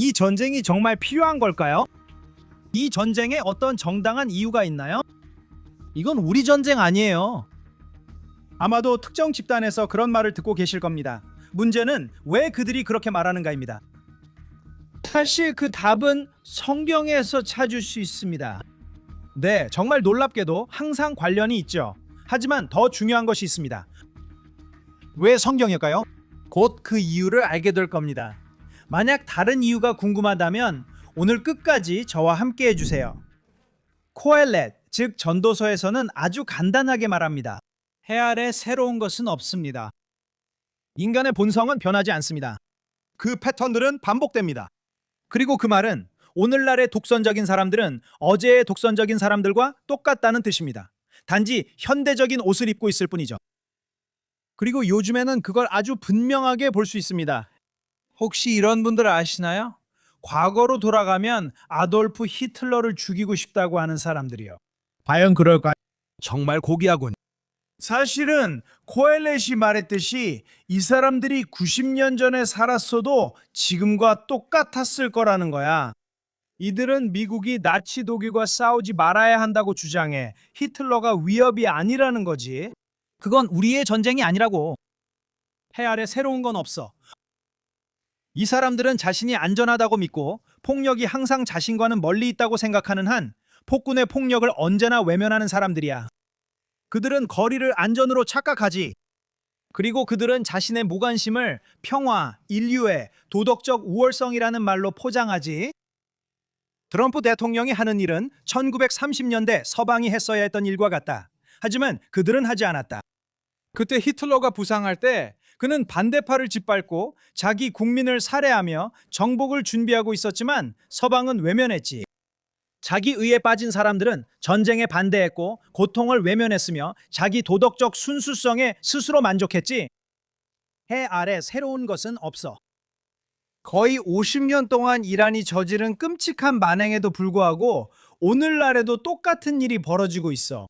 이 전쟁이 정말 필요한 걸까요? 이 전쟁에 어떤 정당한 이유가 있나요? 이건 우리 전쟁 아니에요. 아마도 특정 집단에서 그런 말을 듣고 계실 겁니다. 문제는 왜 그들이 그렇게 말하는가입니다. 사실 그 답은 성경에서 찾을 수 있습니다. 네, 정말 놀랍게도 항상 관련이 있죠. 하지만 더 중요한 것이 있습니다. 왜 성경일까요? 곧 그 이유를 알게 될 겁니다. 만약 다른 이유가 궁금하다면 오늘 끝까지 저와 함께 해주세요. 코엘렛, 즉 전도서에서는 아주 간단하게 말합니다. 해 아래 새로운 것은 없습니다. 인간의 본성은 변하지 않습니다. 그 패턴들은 반복됩니다. 그리고 그 말은 오늘날의 독선적인 사람들은 어제의 독선적인 사람들과 똑같다는 뜻입니다. 단지 현대적인 옷을 입고 있을 뿐이죠. 그리고 요즘에는 그걸 아주 분명하게 볼 수 있습니다. 혹시 이런 분들 아시나요? 과거로 돌아가면 아돌프 히틀러를 죽이고 싶다고 하는 사람들이요. 과연 그럴까요? 정말 고귀하군. 사실은 코엘렛이 말했듯이 이 사람들이 90년 전에 살았어도 지금과 똑같았을 거라는 거야. 이들은 미국이 나치 독일과 싸우지 말아야 한다고 주장해 히틀러가 위협이 아니라는 거지. 그건 우리의 전쟁이 아니라고. 해 아래 새로운 건 없어. 이 사람들은 자신이 안전하다고 믿고 폭력이 항상 자신과는 멀리 있다고 생각하는 한 폭군의 폭력을 언제나 외면하는 사람들이야. 그들은 거리를 안전으로 착각하지. 그리고 그들은 자신의 무관심을 평화, 인류의 도덕적 우월성이라는 말로 포장하지. 트럼프 대통령이 하는 일은 1930년대 서방이 했어야 했던 일과 같다. 하지만 그들은 하지 않았다. 그때 히틀러가 부상할 때 그는 반대파를 짓밟고 자기 국민을 살해하며 정복을 준비하고 있었지만 서방은 외면했지. 자기 의에 빠진 사람들은 전쟁에 반대했고 고통을 외면했으며 자기 도덕적 순수성에 스스로 만족했지. 해 아래 새로운 것은 없어. 거의 50년 동안 이란이 저지른 끔찍한 만행에도 불구하고 오늘날에도 똑같은 일이 벌어지고 있어.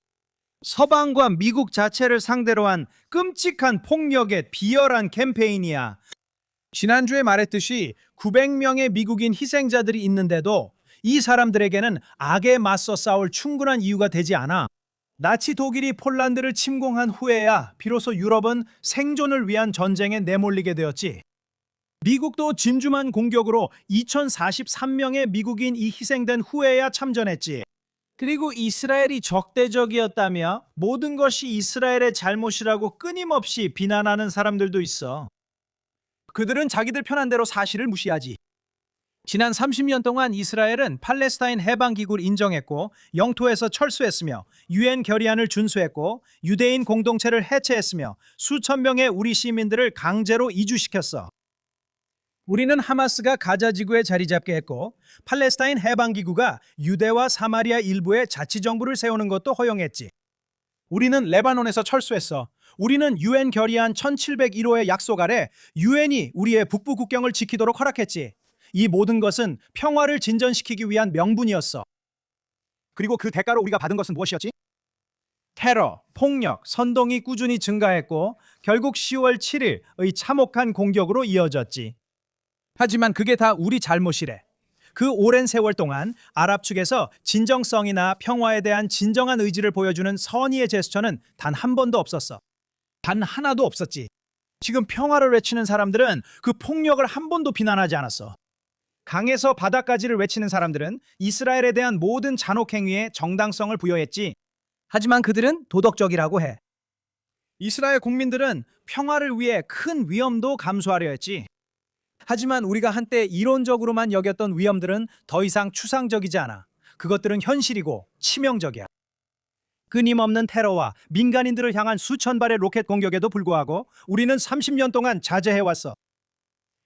서방과 미국 자체를 상대로 한 끔찍한 폭력의 비열한 캠페인이야. 지난주에 말했듯이 900명의 미국인 희생자들이 있는데도 이 사람들에게는 악에 맞서 싸울 충분한 이유가 되지 않아. 나치 독일이 폴란드를 침공한 후에야 비로소 유럽은 생존을 위한 전쟁에 내몰리게 되었지. 미국도 진주만 공격으로 2043명의 미국인이 희생된 후에야 참전했지. 그리고 이스라엘이 적대적이었다며 모든 것이 이스라엘의 잘못이라고 끊임없이 비난하는 사람들도 있어. 그들은 자기들 편한 대로 사실을 무시하지. 지난 30년 동안 이스라엘은 팔레스타인 해방기구를 인정했고 영토에서 철수했으며 유엔 결의안을 준수했고 유대인 공동체를 해체했으며 수천 명의 우리 시민들을 강제로 이주시켰어. 우리는 하마스가 가자 지구에 자리 잡게 했고 팔레스타인 해방기구가 유대와 사마리아 일부에 자치정부를 세우는 것도 허용했지. 우리는 레바논에서 철수했어. 우리는 유엔 결의안 1701호의 약속 아래 유엔이 우리의 북부 국경을 지키도록 허락했지. 이 모든 것은 평화를 진전시키기 위한 명분이었어. 그리고 그 대가로 우리가 받은 것은 무엇이었지? 테러, 폭력, 선동이 꾸준히 증가했고 결국 10월 7일의 참혹한 공격으로 이어졌지. 하지만 그게 다 우리 잘못이래. 그 오랜 세월 동안 아랍 측에서 진정성이나 평화에 대한 진정한 의지를 보여주는 선의의 제스처는 단 한 번도 없었어. 단 하나도 없었지. 지금 평화를 외치는 사람들은 그 폭력을 한 번도 비난하지 않았어. 강에서 바다까지를 외치는 사람들은 이스라엘에 대한 모든 잔혹 행위에 정당성을 부여했지. 하지만 그들은 도덕적이라고 해. 이스라엘 국민들은 평화를 위해 큰 위험도 감수하려 했지. 하지만 우리가 한때 이론적으로만 여겼던 위험들은 더 이상 추상적이지 않아. 그것들은 현실이고 치명적이야. 끊임없는 테러와 민간인들을 향한 수천 발의 로켓 공격에도 불구하고 우리는 30년 동안 자제해왔어.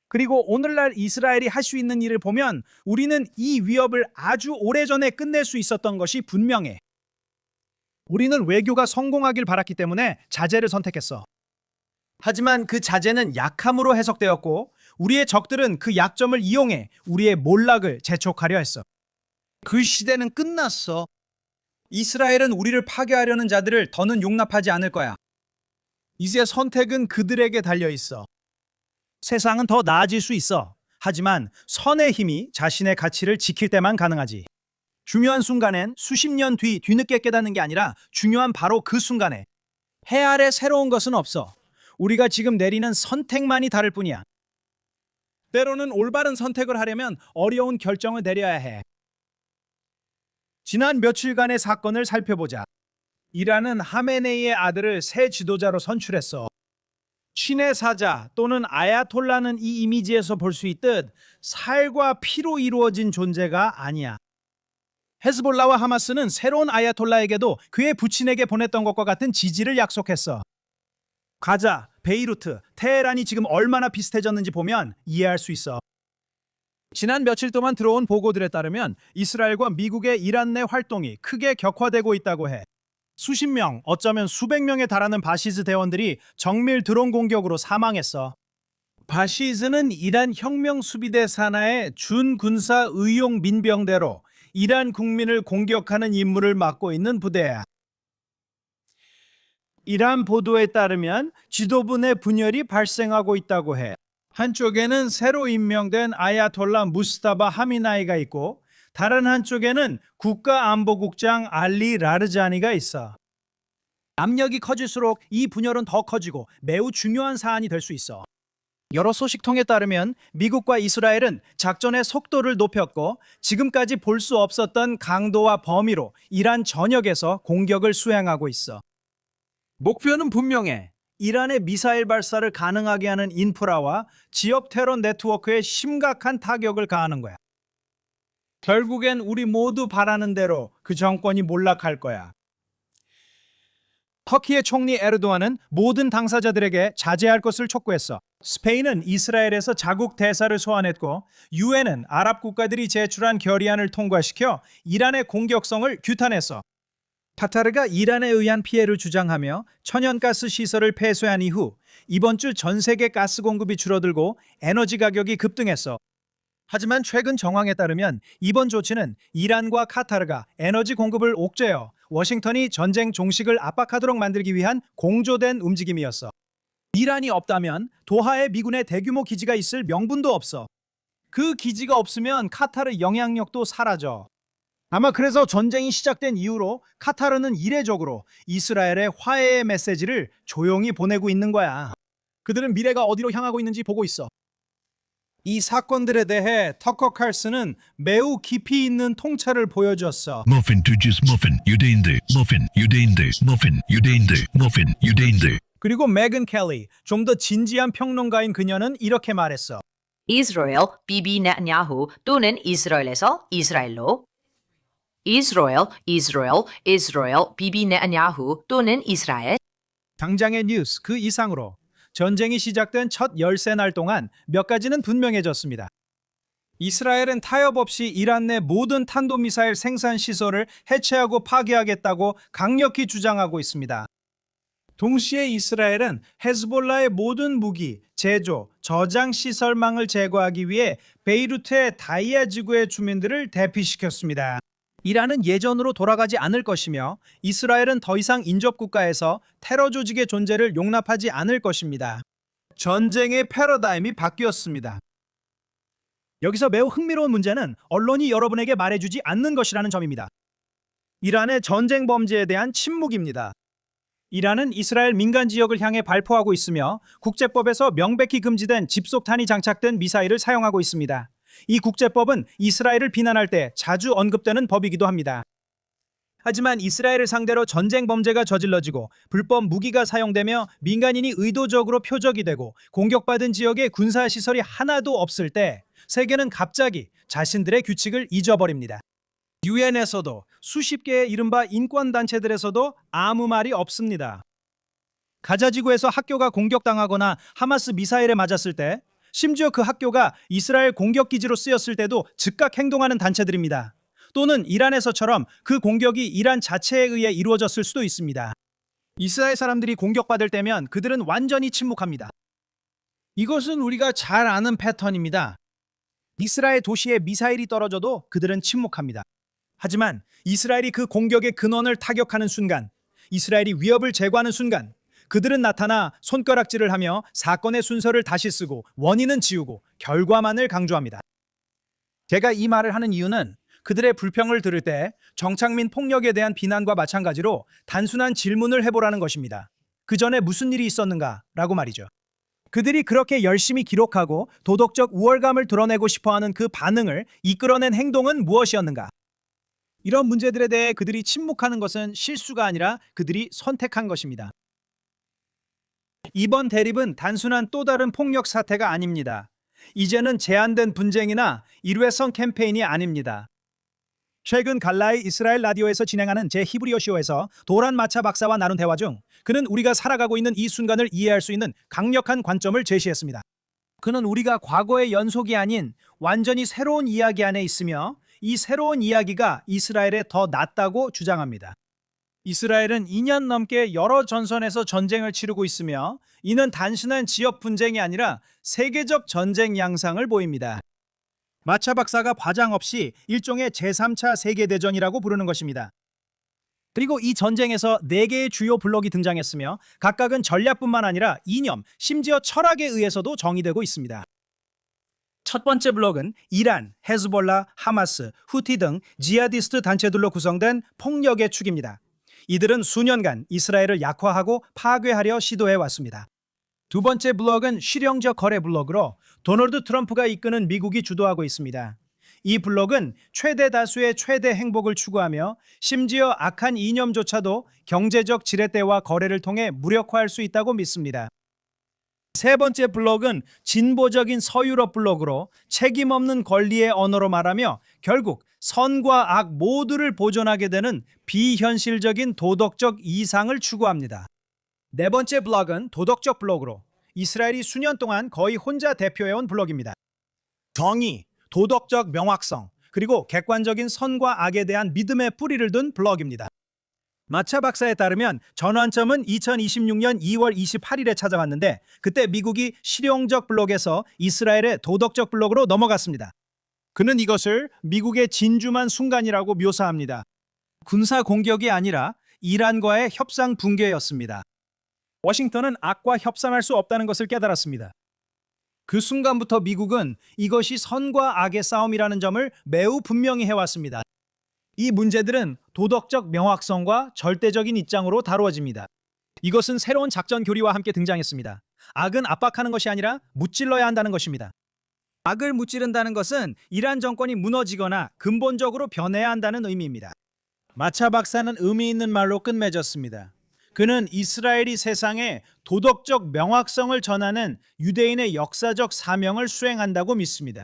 그리고 오늘날 이스라엘이 할 수 있는 일을 보면 우리는 이 위협을 아주 오래전에 끝낼 수 있었던 것이 분명해. 우리는 외교가 성공하길 바랐기 때문에 자제를 선택했어. 하지만 그 자제는 약함으로 해석되었고 우리의 적들은 그 약점을 이용해 우리의 몰락을 재촉하려 했어. 그 시대는 끝났어. 이스라엘은 우리를 파괴하려는 자들을 더는 용납하지 않을 거야. 이제 선택은 그들에게 달려 있어. 세상은 더 나아질 수 있어. 하지만 선의 힘이 자신의 가치를 지킬 때만 가능하지. 중요한 순간엔 수십 년 뒤늦게 깨닫는 게 아니라 중요한 바로 그 순간에 해 아래 새로운 것은 없어. 우리가 지금 내리는 선택만이 다를 뿐이야. 때로는 올바른 선택을 하려면 어려운 결정을 내려야 해. 지난 며칠간의 사건을 살펴보자. 이란은 하메네이의 아들을 새 지도자로 선출했어. 신의 사자 또는 아야톨라는 이 이미지에서 볼 수 있듯 살과 피로 이루어진 존재가 아니야. 헤즈볼라와 하마스는 새로운 아야톨라에게도 그의 부친에게 보냈던 것과 같은 지지를 약속했어. 가자, 베이루트, 테헤란이 지금 얼마나 비슷해졌는지 보면 이해할 수 있어. 지난 며칠 동안 들어온 보고들에 따르면 이스라엘과 미국의 이란 내 활동이 크게 격화되고 있다고 해. 수십 명, 어쩌면 수백 명에 달하는 바시즈 대원들이 정밀 드론 공격으로 사망했어. 바시즈는 이란 혁명수비대 산하의 준군사 의용 민병대로 이란 국민을 공격하는 임무를 맡고 있는 부대야. 이란 보도에 따르면 지도부 내 분열이 발생하고 있다고 해. 한쪽에는 새로 임명된 아야톨라 무스타바 하미나이가 있고 다른 한쪽에는 국가안보국장 알리 라르자니가 있어. 압력이 커질수록 이 분열은 더 커지고 매우 중요한 사안이 될 수 있어. 여러 소식통에 따르면 미국과 이스라엘은 작전의 속도를 높였고 지금까지 볼 수 없었던 강도와 범위로 이란 전역에서 공격을 수행하고 있어. 목표는 분명해. 이란의 미사일 발사를 가능하게 하는 인프라와 지역 테러 네트워크에 심각한 타격을 가하는 거야. 결국엔 우리 모두 바라는 대로 그 정권이 몰락할 거야. 터키의 총리 에르도안은 모든 당사자들에게 자제할 것을 촉구했어. 스페인은 이스라엘에서 자국 대사를 소환했고 유엔은 아랍 국가들이 제출한 결의안을 통과시켜 이란의 공격성을 규탄했어. 카타르가 이란에 의한 피해를 주장하며 천연가스 시설을 폐쇄한 이후 이번 주 전 세계 가스 공급이 줄어들고 에너지 가격이 급등했어. 하지만 최근 정황에 따르면 이번 조치는 이란과 카타르가 에너지 공급을 옥죄어 워싱턴이 전쟁 종식을 압박하도록 만들기 위한 공조된 움직임이었어. 이란이 없다면 도하에 미군의 대규모 기지가 있을 명분도 없어. 그 기지가 없으면 카타르 영향력도 사라져. 아마 그래서 전쟁이 시작된 이후로 카타르는 이례적으로 이스라엘의 화해의 메시지를 조용히 보내고 있는 거야. 그들은 미래가 어디로 향하고 있는지 보고 있어. 이 사건들에 대해 터커 칼슨은 매우 깊이 있는 통찰을 보여줬어. Muffin to just muffin, 유대인들, muffin, 유대인들, muffin, 유대인들, muffin, 유대인들. 그리고 메건 켈리, 좀 더 진지한 평론가인 그녀는 이렇게 말했어. 이스라엘, 비비 네타냐후 또는 이스라엘에서 이스라엘로 이스라엘, 비비 네타냐후 또는 이스라엘 당장의 뉴스 그 이상으로 전쟁이 시작된 첫 열세 날 동안 몇 가지는 분명해졌습니다. 이스라엘은 타협 없이 이란 내 모든 탄도미사일 생산 시설을 해체하고 파괴하겠다고 강력히 주장하고 있습니다. 동시에 이스라엘은 헤즈볼라의 모든 무기, 제조, 저장 시설망을 제거하기 위해 베이루트의 다이아 지구의 주민들을 대피시켰습니다. 이란은 예전으로 돌아가지 않을 것이며 이스라엘은 더 이상 인접국가에서 테러 조직의 존재를 용납하지 않을 것입니다. 전쟁의 패러다임이 바뀌었습니다. 여기서 매우 흥미로운 문제는 언론이 여러분에게 말해주지 않는 것이라는 점입니다. 이란의 전쟁 범죄에 대한 침묵입니다. 이란은 이스라엘 민간 지역을 향해 발포하고 있으며 국제법에서 명백히 금지된 집속탄이 장착된 미사일을 사용하고 있습니다. 이 국제법은 이스라엘을 비난할 때 자주 언급되는 법이기도 합니다. 하지만 이스라엘을 상대로 전쟁 범죄가 저질러지고 불법 무기가 사용되며 민간인이 의도적으로 표적이 되고 공격받은 지역에 군사시설이 하나도 없을 때 세계는 갑자기 자신들의 규칙을 잊어버립니다. 유엔에서도 수십 개의 이른바 인권단체들에서도 아무 말이 없습니다. 가자지구에서 학교가 공격당하거나 하마스 미사일에 맞았을 때 심지어 그 학교가 이스라엘 공격기지로 쓰였을 때도 즉각 행동하는 단체들입니다. 또는 이란에서처럼 그 공격이 이란 자체에 의해 이루어졌을 수도 있습니다. 이스라엘 사람들이 공격받을 때면 그들은 완전히 침묵합니다. 이것은 우리가 잘 아는 패턴입니다. 이스라엘 도시에 미사일이 떨어져도 그들은 침묵합니다. 하지만 이스라엘이 그 공격의 근원을 타격하는 순간, 이스라엘이 위협을 제거하는 순간, 그들은 나타나 손가락질을 하며 사건의 순서를 다시 쓰고 원인은 지우고 결과만을 강조합니다. 제가 이 말을 하는 이유는 그들의 불평을 들을 때 정착민 폭력에 대한 비난과 마찬가지로 단순한 질문을 해보라는 것입니다. 그 전에 무슨 일이 있었는가? 라고 말이죠. 그들이 그렇게 열심히 기록하고 도덕적 우월감을 드러내고 싶어하는 그 반응을 이끌어낸 행동은 무엇이었는가? 이런 문제들에 대해 그들이 침묵하는 것은 실수가 아니라 그들이 선택한 것입니다. 이번 대립은 단순한 또 다른 폭력 사태가 아닙니다. 이제는 제한된 분쟁이나 일회성 캠페인이 아닙니다. 최근 갈라이 이스라엘 라디오에서 진행하는 제 히브리어 쇼에서 도란 마차 박사와 나눈 대화 중 그는 우리가 살아가고 있는 이 순간을 이해할 수 있는 강력한 관점을 제시했습니다. 그는 우리가 과거의 연속이 아닌 완전히 새로운 이야기 안에 있으며 이 새로운 이야기가 이스라엘에 더 낫다고 주장합니다. 이스라엘은 2년 넘게 여러 전선에서 전쟁을 치르고 있으며 이는 단순한 지역 분쟁이 아니라 세계적 전쟁 양상을 보입니다. 마차 박사가 과장 없이 일종의 제3차 세계대전이라고 부르는 것입니다. 그리고 이 전쟁에서 4개의 주요 블록이 등장했으며 각각은 전략뿐만 아니라 이념, 심지어 철학에 의해서도 정의되고 있습니다. 첫 번째 블록은 이란, 헤즈볼라, 하마스, 후티 등 지하디스트 단체들로 구성된 폭력의 축입니다. 이들은 수년간 이스라엘을 약화하고 파괴하려 시도해왔습니다. 두 번째 블록은 실용적 거래 블록으로 도널드 트럼프가 이끄는 미국이 주도하고 있습니다. 이 블록은 최대 다수의 최대 행복을 추구하며 심지어 악한 이념조차도 경제적 지렛대와 거래를 통해 무력화할 수 있다고 믿습니다. 세 번째 블록은 진보적인 서유럽 블록으로 책임 없는 권리의 언어로 말하며 결국 선과 악 모두를 보존하게 되는 비현실적인 도덕적 이상을 추구합니다. 네 번째 블록은 도덕적 블록으로 이스라엘이 수년 동안 거의 혼자 대표해온 블록입니다. 정의, 도덕적 명확성, 그리고 객관적인 선과 악에 대한 믿음의 뿌리를 둔 블록입니다. 마차 박사에 따르면 전환점은 2026년 2월 28일에 찾아왔는데 그때 미국이 실용적 블록에서 이스라엘의 도덕적 블록으로 넘어갔습니다. 그는 이것을 미국의 진주만 순간이라고 묘사합니다. 군사 공격이 아니라 이란과의 협상 붕괴였습니다. 워싱턴은 악과 협상할 수 없다는 것을 깨달았습니다. 그 순간부터 미국은 이것이 선과 악의 싸움이라는 점을 매우 분명히 해왔습니다. 이 문제들은 도덕적 명확성과 절대적인 입장으로 다루어집니다. 이것은 새로운 작전 교리와 함께 등장했습니다. 악은 압박하는 것이 아니라 무찔러야 한다는 것입니다. 악을 무찌른다는 것은 이란 정권이 무너지거나 근본적으로 변해야 한다는 의미입니다. 마차 박사는 의미 있는 말로 끝맺었습니다. 그는 이스라엘이 세상에 도덕적 명확성을 전하는 유대인의 역사적 사명을 수행한다고 믿습니다.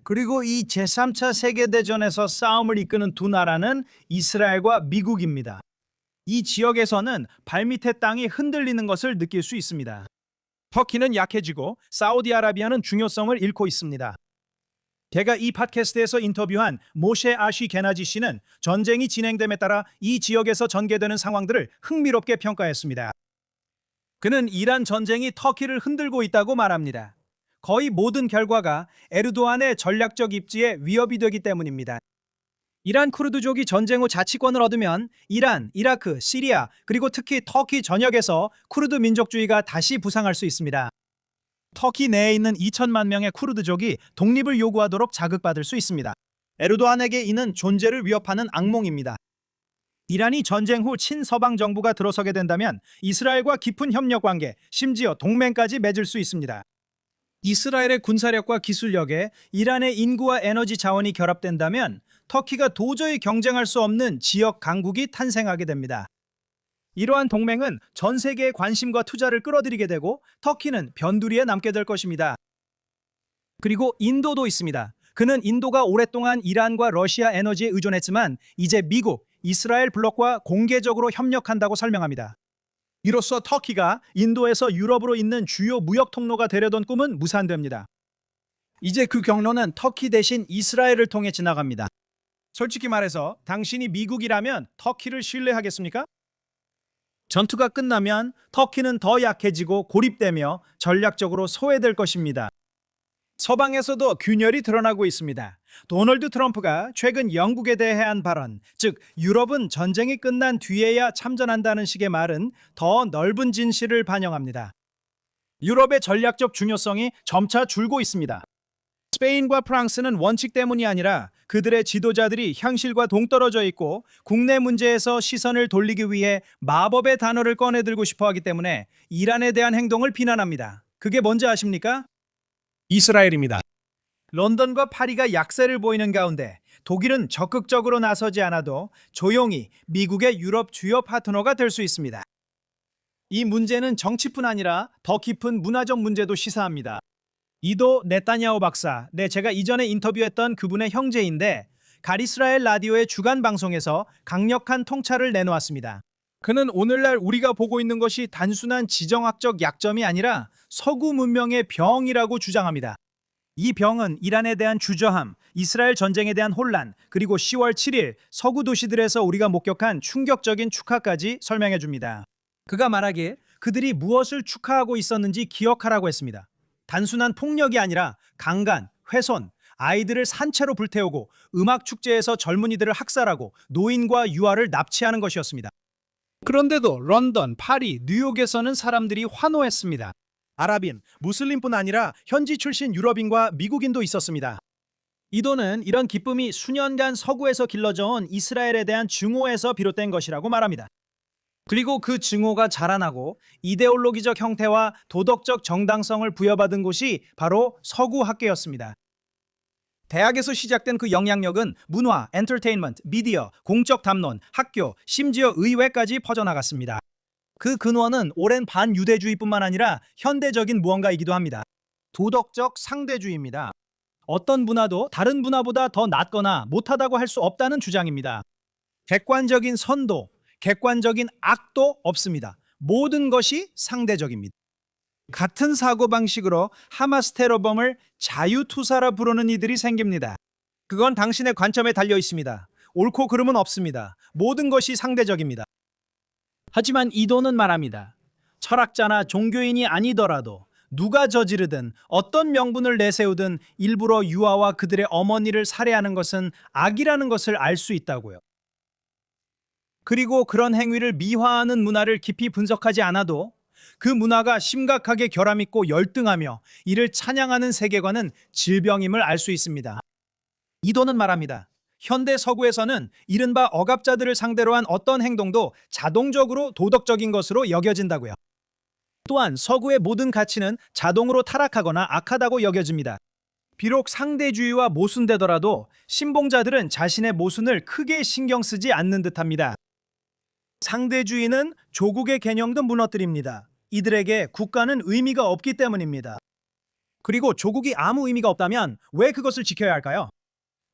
그리고 이 제3차 세계대전에서 싸움을 이끄는 두 나라는 이스라엘과 미국입니다. 이 지역에서는 발밑의 땅이 흔들리는 것을 느낄 수 있습니다. 터키는 약해지고 사우디아라비아는 중요성을 잃고 있습니다. 제가 이 팟캐스트에서 인터뷰한 모셰 아쉬 게나지 씨는 전쟁이 진행됨에 따라 이 지역에서 전개되는 상황들을 흥미롭게 평가했습니다. 그는 이란 전쟁이 터키를 흔들고 있다고 말합니다. 거의 모든 결과가 에르도안의 전략적 입지에 위협이 되기 때문입니다. 이란 쿠르드족이 전쟁 후 자치권을 얻으면 이란, 이라크, 시리아, 그리고 특히 터키 전역에서 쿠르드 민족주의가 다시 부상할 수 있습니다. 터키 내에 있는 2천만 명의 쿠르드족이 독립을 요구하도록 자극받을 수 있습니다. 에르도안에게 이는 존재를 위협하는 악몽입니다. 이란이 전쟁 후 친서방 정부가 들어서게 된다면 이스라엘과 깊은 협력 관계, 심지어 동맹까지 맺을 수 있습니다. 이스라엘의 군사력과 기술력에 이란의 인구와 에너지 자원이 결합된다면 터키가 도저히 경쟁할 수 없는 지역 강국이 탄생하게 됩니다. 이러한 동맹은 전 세계의 관심과 투자를 끌어들이게 되고 터키는 변두리에 남게 될 것입니다. 그리고 인도도 있습니다. 그는 인도가 오랫동안 이란과 러시아 에너지에 의존했지만 이제 미국, 이스라엘 블록과 공개적으로 협력한다고 설명합니다. 이로써 터키가 인도에서 유럽으로 잇는 주요 무역 통로가 되려던 꿈은 무산됩니다. 이제 그 경로는 터키 대신 이스라엘을 통해 지나갑니다. 솔직히 말해서 당신이 미국이라면 터키를 신뢰하겠습니까? 전투가 끝나면 터키는 더 약해지고 고립되며 전략적으로 소외될 것입니다. 서방에서도 균열이 드러나고 있습니다. 도널드 트럼프가 최근 영국에 대해 한 발언, 즉 유럽은 전쟁이 끝난 뒤에야 참전한다는 식의 말은 더 넓은 진실을 반영합니다. 유럽의 전략적 중요성이 점차 줄고 있습니다. 스페인과 프랑스는 원칙 때문이 아니라 그들의 지도자들이 현실과 동떨어져 있고 국내 문제에서 시선을 돌리기 위해 마법의 단어를 꺼내들고 싶어 하기 때문에 이란에 대한 행동을 비난합니다. 그게 뭔지 아십니까? 이스라엘입니다. 런던과 파리가 약세를 보이는 가운데 독일은 적극적으로 나서지 않아도 조용히 미국의 유럽 주요 파트너가 될 수 있습니다. 이 문제는 정치뿐 아니라 더 깊은 문화적 문제도 시사합니다. 이도 네타냐후 박사, 제가 이전에 인터뷰했던 그분의 형제인데 가리스라엘 라디오의 주간 방송에서 강력한 통찰을 내놓았습니다. 그는 오늘날 우리가 보고 있는 것이 단순한 지정학적 약점이 아니라 서구 문명의 병이라고 주장합니다. 이 병은 이란에 대한 주저함, 이스라엘 전쟁에 대한 혼란, 그리고 10월 7일 서구 도시들에서 우리가 목격한 충격적인 축하까지 설명해 줍니다. 그가 말하길 그들이 무엇을 축하하고 있었는지 기억하라고 했습니다. 단순한 폭력이 아니라 강간, 훼손, 아이들을 산채로 불태우고 음악 축제에서 젊은이들을 학살하고 노인과 유아를 납치하는 것이었습니다. 그런데도 런던, 파리, 뉴욕에서는 사람들이 환호했습니다. 아랍인, 무슬림뿐 아니라 현지 출신 유럽인과 미국인도 있었습니다. 이도는 이런 기쁨이 수년간 서구에서 길러져온 이스라엘에 대한 증오에서 비롯된 것이라고 말합니다. 그리고 그 증오가 자라나고 이데올로기적 형태와 도덕적 정당성을 부여받은 곳이 바로 서구 학계였습니다. 대학에서 시작된 그 영향력은 문화, 엔터테인먼트, 미디어, 공적 담론, 학교, 심지어 의회까지 퍼져나갔습니다. 그 근원은 오랜 반유대주의뿐만 아니라 현대적인 무언가이기도 합니다. 도덕적 상대주의입니다. 어떤 문화도 다른 문화보다 더 낫거나 못하다고 할 수 없다는 주장입니다. 객관적인 선도, 객관적인 악도 없습니다. 모든 것이 상대적입니다. 같은 사고방식으로 하마스 테러범을 자유투사라 부르는 이들이 생깁니다. 그건 당신의 관점에 달려 있습니다. 옳고 그름은 없습니다. 모든 것이 상대적입니다. 하지만 이도는 말합니다. 철학자나 종교인이 아니더라도 누가 저지르든 어떤 명분을 내세우든 일부러 유아와 그들의 어머니를 살해하는 것은 악이라는 것을 알 수 있다고요. 그리고 그런 행위를 미화하는 문화를 깊이 분석하지 않아도 그 문화가 심각하게 결함있고 열등하며 이를 찬양하는 세계관은 질병임을 알 수 있습니다. 이도는 말합니다. 현대 서구에서는 이른바 억압자들을 상대로 한 어떤 행동도 자동적으로 도덕적인 것으로 여겨진다고요. 또한 서구의 모든 가치는 자동으로 타락하거나 악하다고 여겨집니다. 비록 상대주의와 모순되더라도 신봉자들은 자신의 모순을 크게 신경 쓰지 않는 듯합니다. 상대주의는 조국의 개념도 무너뜨립니다. 이들에게 국가는 의미가 없기 때문입니다. 그리고 조국이 아무 의미가 없다면 왜 그것을 지켜야 할까요?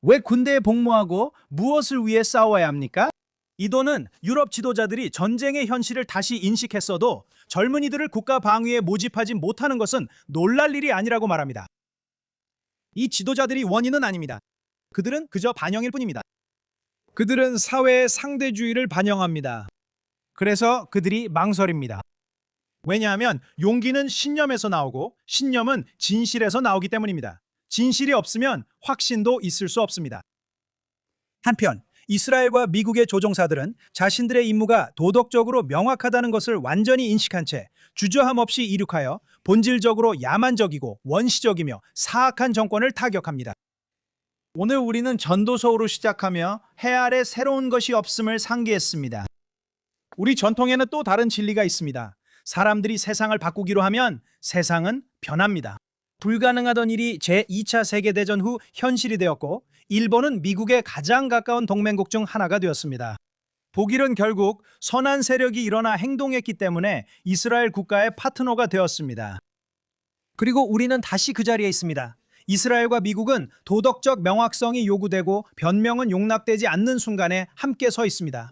왜 군대에 복무하고 무엇을 위해 싸워야 합니까? 이도는 유럽 지도자들이 전쟁의 현실을 다시 인식했어도 젊은이들을 국가 방위에 모집하지 못하는 것은 놀랄 일이 아니라고 말합니다. 이 지도자들이 원인은 아닙니다. 그들은 그저 반영일 뿐입니다. 그들은 사회의 상대주의를 반영합니다. 그래서 그들이 망설입니다. 왜냐하면 용기는 신념에서 나오고 신념은 진실에서 나오기 때문입니다. 진실이 없으면 확신도 있을 수 없습니다. 한편 이스라엘과 미국의 조종사들은 자신들의 임무가 도덕적으로 명확하다는 것을 완전히 인식한 채 주저함 없이 이륙하여 본질적으로 야만적이고 원시적이며 사악한 정권을 타격합니다. 오늘 우리는 전도서로 시작하며 해 아래 새로운 것이 없음을 상기했습니다. 우리 전통에는 또 다른 진리가 있습니다. 사람들이 세상을 바꾸기로 하면 세상은 변합니다. 불가능하던 일이 제2차 세계대전 후 현실이 되었고 일본은 미국의 가장 가까운 동맹국 중 하나가 되었습니다. 독일은 결국 선한 세력이 일어나 행동했기 때문에 이스라엘 국가의 파트너가 되었습니다. 그리고 우리는 다시 그 자리에 있습니다. 이스라엘과 미국은 도덕적 명확성이 요구되고 변명은 용납되지 않는 순간에 함께 서 있습니다.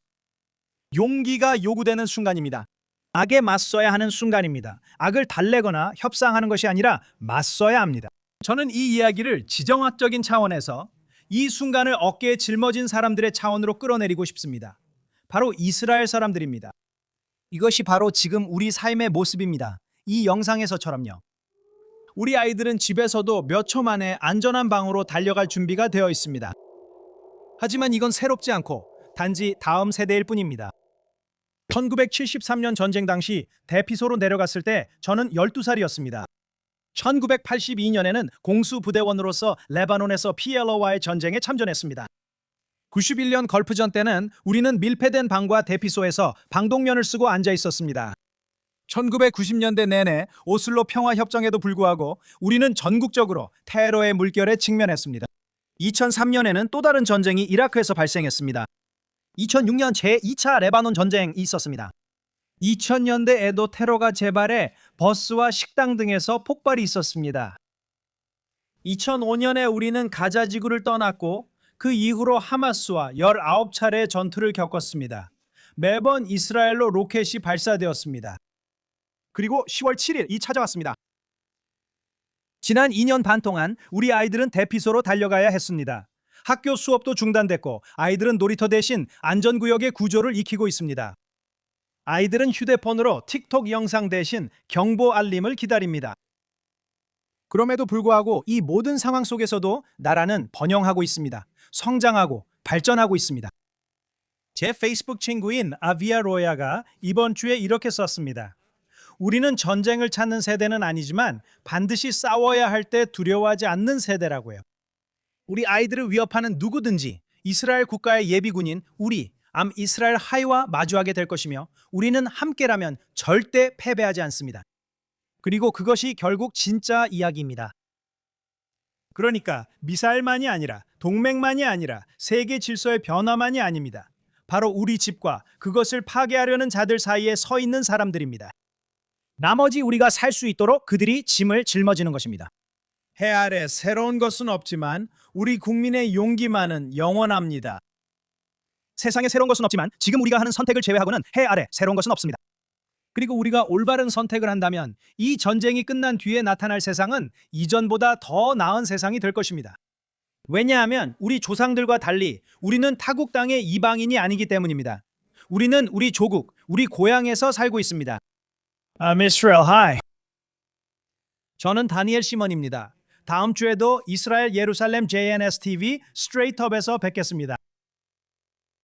용기가 요구되는 순간입니다. 악에 맞서야 하는 순간입니다. 악을 달래거나 협상하는 것이 아니라 맞서야 합니다. 저는 이 이야기를 지정학적인 차원에서 이 순간을 어깨에 짊어진 사람들의 차원으로 끌어내리고 싶습니다. 바로 이스라엘 사람들입니다. 이것이 바로 지금 우리 삶의 모습입니다. 이 영상에서처럼요. 우리 아이들은 집에서도 몇 초 만에 안전한 방으로 달려갈 준비가 되어 있습니다. 하지만 이건 새롭지 않고 단지 다음 세대일 뿐입니다. 1973년 전쟁 당시 대피소로 내려갔을 때 저는 12살이었습니다. 1982년에는 공수부대원으로서 레바논에서 PLO와의 전쟁에 참전했습니다. 91년 걸프전 때는 우리는 밀폐된 방과 대피소에서 방독면을 쓰고 앉아 있었습니다. 1990년대 내내 오슬로 평화협정에도 불구하고 우리는 전국적으로 테러의 물결에 직면했습니다. 2003년에는 또 다른 전쟁이 이라크에서 발생했습니다. 2006년 제2차 레바논 전쟁이 있었습니다. 2000년대에도 테러가 재발해 버스와 식당 등에서 폭발이 있었습니다. 2005년에 우리는 가자 지구를 떠났고 그 이후로 하마스와 19차례 전투를 겪었습니다. 매번 이스라엘로 로켓이 발사되었습니다. 그리고 10월 7일이 찾아왔습니다. 지난 2년 반 동안 우리 아이들은 대피소로 달려가야 했습니다. 학교 수업도 중단됐고 아이들은 놀이터 대신 안전구역의 구조를 익히고 있습니다. 아이들은 휴대폰으로 틱톡 영상 대신 경보 알림을 기다립니다. 그럼에도 불구하고 이 모든 상황 속에서도 나라는 번영하고 있습니다. 성장하고 발전하고 있습니다. 제 페이스북 친구인 아비아 로야가 이번 주에 이렇게 썼습니다. 우리는 전쟁을 찾는 세대는 아니지만 반드시 싸워야 할 때 두려워하지 않는 세대라고요. 우리 아이들을 위협하는 누구든지 이스라엘 국가의 예비군인 우리 암 이스라엘 하이와 마주하게 될 것이며 우리는 함께라면 절대 패배하지 않습니다. 그리고 그것이 결국 진짜 이야기입니다. 그러니까 미사일만이 아니라 동맹만이 아니라 세계 질서의 변화만이 아닙니다. 바로 우리 집과 그것을 파괴하려는 자들 사이에 서 있는 사람들입니다. 나머지 우리가 살 수 있도록 그들이 짐을 짊어지는 것입니다. 해 아래 새로운 것은 없지만 우리 국민의 용기만은 영원합니다. 세상에 새로운 것은 없지만 지금 우리가 하는 선택을 제외하고는 해 아래 새로운 것은 없습니다. 그리고 우리가 올바른 선택을 한다면 이 전쟁이 끝난 뒤에 나타날 세상은 이전보다 더 나은 세상이 될 것입니다. 왜냐하면 우리 조상들과 달리 우리는 타국 땅의 이방인이 아니기 때문입니다. 우리는 우리 조국, 우리 고향에서 살고 있습니다. I'm Israel. Hi. 저는 다니엘 시먼입니다. 다음 주에도 이스라엘 예루살렘 JNS TV 스트레이트업에서 뵙겠습니다.